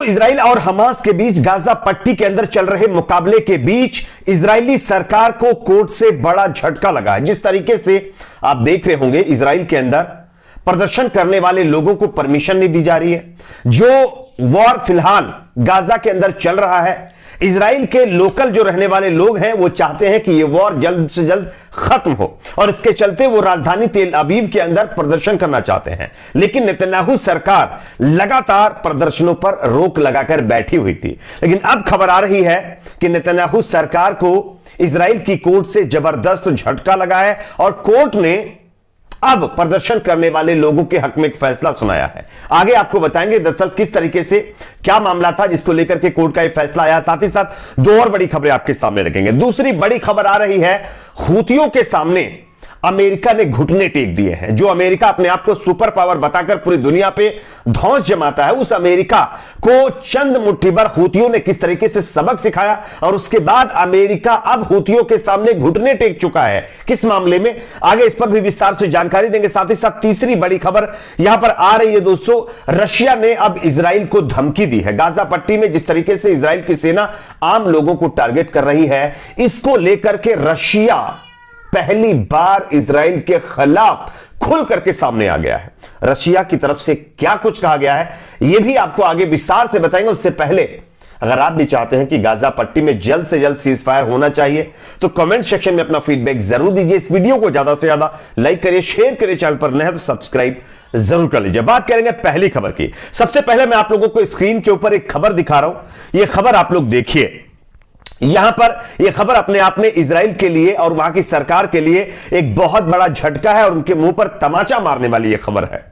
Israel और Hamas के बीच Gaza पट्टी के अंदर चल रहे मुकाबले के बीच इजरायली सरकार को कोर्ट से बड़ा झटका लगा है। जिस तरीके से आप देख रहे होंगे, इजराइल के अंदर प्रदर्शन करने वाले लोगों को परमिशन नहीं दी जा रही है। जो वॉर फिलहाल गाजा के अंदर चल रहा है, इजराइल के लोकल जो रहने वाले लोग हैं वो चाहते हैं कि यह वॉर जल्द से जल्द खत्म हो और इसके चलते वो राजधानी तेल अवीव के अंदर प्रदर्शन करना चाहते हैं। लेकिन नेतन्याहू सरकार लगातार प्रदर्शनों पर रोक लगाकर बैठी हुई थी। लेकिन अब खबर आ रही है कि नेतन्याहू सरकार को इजराइल की कोर्ट से जबरदस्त झटका लगा है और कोर्ट ने अब प्रदर्शन करने वाले लोगों के हक में एक फैसला सुनाया है। आगे आपको बताएंगे दरअसल किस तरीके से क्या मामला था जिसको लेकर के कोर्ट का एक फैसला आया। साथ ही साथ दो और बड़ी खबरें आपके सामने रखेंगे। दूसरी बड़ी खबर आ रही है, हूतियों के सामने अमेरिका ने घुटने टेक दिए हैं। जो अमेरिका अपने आप को सुपर पावर बताकर पूरी दुनिया पे धौंस जमाता है, उस अमेरिका को चंद मुट्ठी भर हूतियों ने किस तरीके से सबक सिखाया और उसके बाद अमेरिका अब हूतियों के सामने घुटने टेक चुका है। किस मामले में, आगे इस पर भी विस्तार से जानकारी देंगे। साथ ही साथ तीसरी बड़ी खबर यहां पर आ रही है दोस्तों, रशिया ने अब इजराइल को धमकी दी है। गाजा पट्टी में जिस तरीके से इजराइल की सेना आम लोगों को टारगेट कर रही है, इसको लेकर के रशिया पहली बार इजराइल के खिलाफ खुल करके सामने आ गया है। रशिया की तरफ से क्या कुछ कहा गया है यह भी आपको आगे विस्तार से बताएंगे। उससे पहले अगर आप भी चाहते हैं कि गाजा पट्टी में जल्द से जल्द सीज फायर होना चाहिए तो कमेंट सेक्शन में अपना फीडबैक जरूर दीजिए। इस वीडियो को ज्यादा से ज्यादा लाइक करिए, शेयर करिए, चैनल पर नए हैं तो सब्सक्राइब जरूर कर लीजिए। बात करेंगे पहली खबर की। सबसे पहले मैं आप लोगों को स्क्रीन के ऊपर एक खबर दिखा रहा हूं। यह खबर आप लोग देखिए। यहां पर यह खबर अपने आप में इजराइल के लिए और वहां की सरकार के लिए एक बहुत बड़ा झटका है और उनके मुंह पर तमाचा मारने वाली यह खबर है।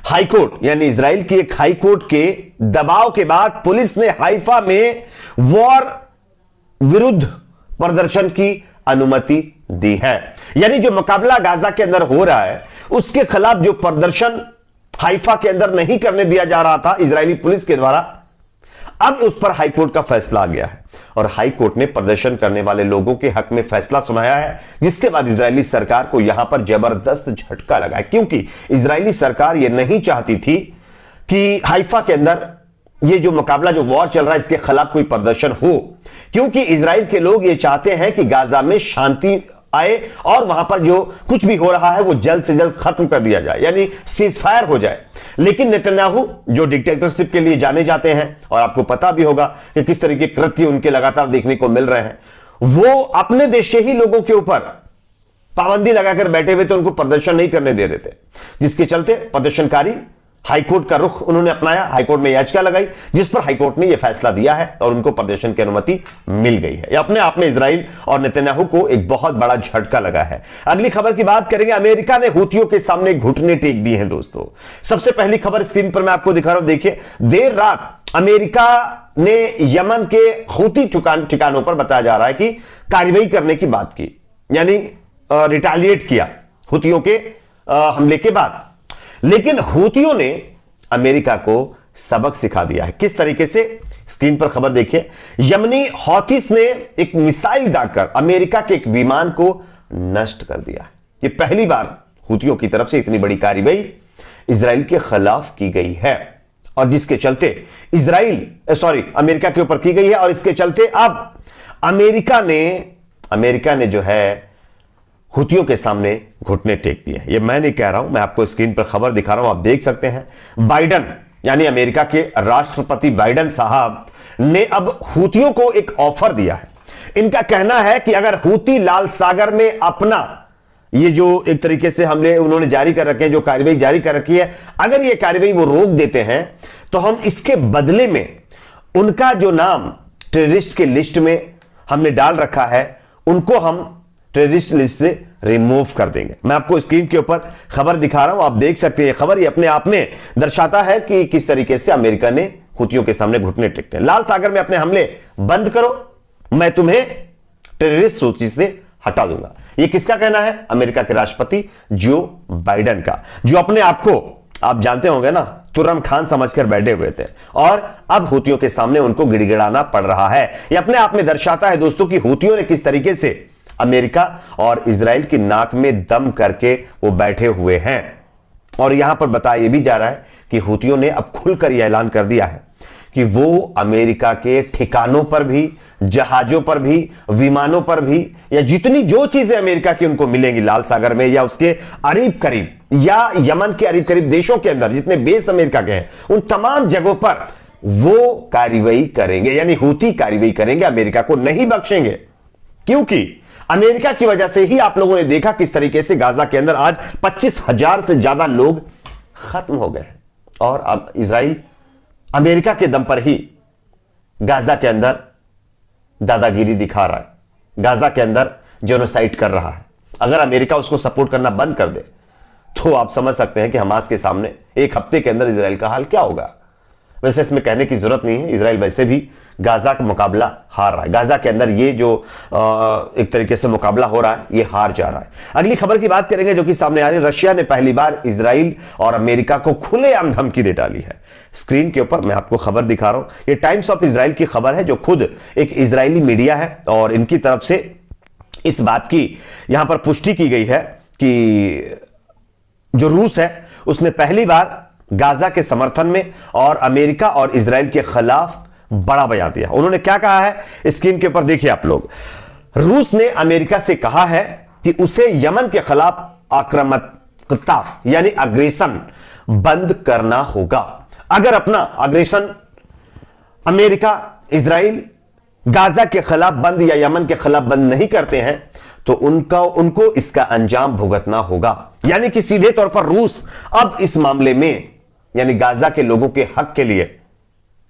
हाईकोर्ट यानी इजराइल की एक हाईकोर्ट के दबाव के बाद पुलिस ने हाइफा में वॉर विरुद्ध प्रदर्शन की अनुमति दी है। यानी जो मुकाबला गाजा के अंदर हो रहा है उसके खिलाफ जो प्रदर्शन हाइफा के अंदर नहीं करने दिया जा रहा था इजरायली पुलिस के द्वारा, अब उस पर हाईकोर्ट का फैसला आ गया है और हाईकोर्ट ने प्रदर्शन करने वाले लोगों के हक में फैसला सुनाया है। जिसके बाद इजरायली सरकार को यहां पर जबरदस्त झटका लगा है, क्योंकि इजरायली सरकार यह नहीं चाहती थी कि हाइफा के अंदर ये जो मुकाबला जो वॉर चल रहा है इसके खिलाफ कोई प्रदर्शन हो, क्योंकि इजराइल के लोग ये चाहते हैं कि गाजा में शांति आए और वहां पर जो कुछ भी हो रहा है वो जल्द से जल्द खत्म कर दिया जाए, यानी सीज फायर हो जाए। लेकिन नेतन्याहू जो डिक्टेटरशिप के लिए जाने जाते हैं और आपको पता भी होगा कि किस तरह के कृत्य उनके लगातार देखने को मिल रहे हैं, वो अपने देश के ही लोगों के ऊपर पाबंदी लगाकर बैठे हुए थे, उनको प्रदर्शन नहीं करने दे रहे थे। जिसके चलते प्रदर्शनकारी हाईकोर्ट का रुख उन्होंने अपनाया, हाईकोर्ट में याचिका लगाई जिस पर हाईकोर्ट ने यह फैसला दिया है और उनको प्रदर्शन की अनुमति मिल गई है। यह अपने आप में इजराइल और नेतन्याहू को एक बहुत बड़ा झटका लगा है। अगली खबर की बात करेंगे। अमेरिका ने हूतियों के सामने घुटने टेक दिए हैं दोस्तों। सबसे पहली खबर स्क्रीन पर मैं आपको दिखा रहा हूं, देखिए। देर रात अमेरिका ने यमन के हूती ठिकानों पर बताया जा रहा है कि कार्रवाई करने की बात की, यानी रिटेलिएट किया हूतियों के हमले के बाद। लेकिन हूतियों ने अमेरिका को सबक सिखा दिया है। किस तरीके से, स्क्रीन पर खबर देखिए। यमनी हौतीस ने एक मिसाइल दागकर अमेरिका के एक विमान को नष्ट कर दिया है। यह पहली बार हूतियों की तरफ से इतनी बड़ी कार्रवाई इजराइल के खिलाफ की गई है और जिसके चलते अमेरिका के ऊपर की गई है और इसके चलते अब अमेरिका ने जो है हूतियों के सामने घुटने टेक दिए हैं। ये मैं नहीं कह रहा हूं, मैं आपको स्क्रीन पर खबर दिखा रहा हूं, आप देख सकते हैं। बाइडन यानी अमेरिका के राष्ट्रपति बाइडन साहब ने अब हूतियों को एक ऑफर दिया है। इनका कहना है कि अगर हूती लाल सागर में अपना ये जो एक तरीके से हमले उन्होंने जारी कर रखे हैं, जो कार्रवाई जारी कर रखी है, अगर ये कार्रवाई वो रोक देते हैं तो हम इसके बदले में उनका जो नाम टेररिस्ट के लिस्ट में हमने डाल रखा है उनको हम टेररिस्ट लिस्ट से रिमूव कर देंगे। मैं आपको स्क्रीन के ऊपर खबर दिखा रहा हूं, आप देख सकते हैं। खबर ये अपने आप में दर्शाता है कि किस तरीके से अमेरिका ने हूतियों के सामने घुटने टेकते हैं। लाल सागर में अपने हमले बंद करो, मैं तुम्हें टेररिस्ट सूची से हटा दूंगा। यह किसका कहना है? अमेरिका के राष्ट्रपति जो बाइडन का, जो अपने आप को आप जानते होंगे ना तुर्रम खान समझकर बैठे हुए थे और अब हूतियों के सामने उनको गिड़गिड़ाना पड़ रहा है। यह अपने आप में दर्शाता है दोस्तों कि हूतियों ने किस तरीके से अमेरिका और इजराइल की नाक में दम करके वो बैठे हुए हैं। और यहां पर बताया यह भी जा रहा है कि हूतियों ने अब खुलकर यह ऐलान कर दिया है कि वो अमेरिका के ठिकानों पर भी, जहाजों पर भी, विमानों पर भी, या जितनी जो चीजें अमेरिका की उनको मिलेंगी लाल सागर में या उसके करीब करीब या यमन के करीब करीब देशों के अंदर जितने बेस अमेरिका के हैं, उन तमाम जगहों पर वो कार्रवाई करेंगे, यानी हूती कार्रवाई करेंगे, अमेरिका को नहीं बख्शेंगे। क्योंकि अमेरिका की वजह से ही आप लोगों ने देखा किस तरीके से गाजा के अंदर आज 25,000 से ज्यादा लोग खत्म हो गए। और अब इजराइल अमेरिका के दम पर ही गाजा के अंदर दादागिरी दिखा रहा है, गाजा के अंदर जेनोसाइड कर रहा है। अगर अमेरिका उसको सपोर्ट करना बंद कर दे तो आप समझ सकते हैं कि हमास के सामने एक हफ्ते के अंदर इजराइल का हाल क्या होगा। वैसे इसमें कहने की जरूरत नहीं है, इजराइल वैसे भी गाजा का मुकाबला हार रहा है। गाजा के अंदर ये जो एक तरीके से मुकाबला हो रहा है, ये हार जा रहा है। अगली खबर की बात करेंगे जो कि सामने आ रही है। रशिया ने पहली बार इजराइल और अमेरिका को खुलेआम धमकी दे डाली है। स्क्रीन के ऊपर मैं आपको खबर दिखा रहा हूं, ये टाइम्स ऑफ इजराइल की खबर है, जो खुद एक इजरायली मीडिया है, और इनकी तरफ से इस बात की यहां पर पुष्टि की गई है कि जो रूस है उसने पहली बार गाजा के समर्थन में और अमेरिका और इजराइल के खिलाफ बड़ा बयान दिया। उन्होंने क्या कहा है, स्क्रीन के ऊपर देखिए आप लोग। रूस ने अमेरिका से कहा है कि उसे यमन के खिलाफ आक्रामकता यानी अग्रेशन बंद करना होगा। अगर अपना अग्रेशन अमेरिका, इजराइल गाजा के खिलाफ बंद या यमन के खिलाफ बंद नहीं करते हैं तो उनको इसका अंजाम भुगतना होगा। यानी कि सीधे तौर पर रूस अब इस मामले में यानी गाजा के लोगों के हक के लिए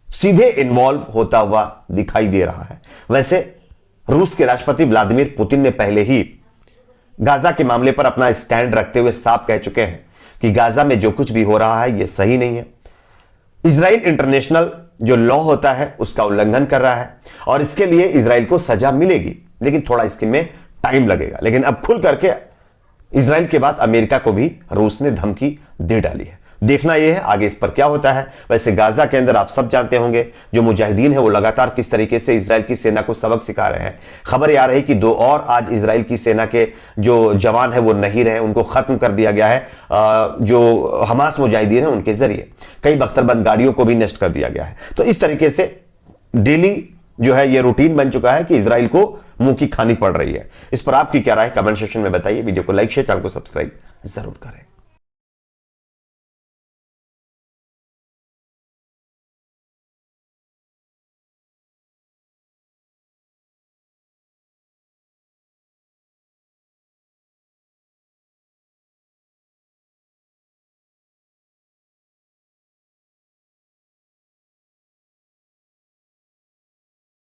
सीधे इन्वॉल्व होता हुआ दिखाई दे रहा है। वैसे रूस के राष्ट्रपति व्लादिमीर पुतिन ने पहले ही गाजा के मामले पर अपना स्टैंड रखते हुए साफ कह चुके हैं कि गाजा में जो कुछ भी हो रहा है यह सही नहीं है। इजराइल इंटरनेशनल जो लॉ होता है उसका उल्लंघन कर रहा है और इसके लिए इजराइल को सजा मिलेगी, लेकिन थोड़ा इसके में टाइम लगेगा। लेकिन अब खुल करके इजराइल के बाद अमेरिका को भी रूस ने धमकी दे डाली है। देखना यह है आगे इस पर क्या होता है। वैसे गाजा के अंदर आप सब जानते होंगे जो मुजाहिदीन है वो लगातार किस तरीके से इजराइल की सेना को सबक सिखा रहे हैं। खबर आ रही कि 2 और आज इजराइल की सेना के जो जवान है वो नहीं रहे, उनको खत्म कर दिया गया है। जो हमास मुजाहिदीन है उनके जरिए कई बख्तरबंद गाड़ियों को भी नष्ट कर दिया गया है। तो इस तरीके से डेली जो है ये रूटीन बन चुका है कि इजराइल को मुंह की खानी पड़ रही है। इस पर आपकी क्या राय कमेंट सेक्शन में बताइए। वीडियो को लाइक शेयर, चैनल को सब्सक्राइब जरूर करें।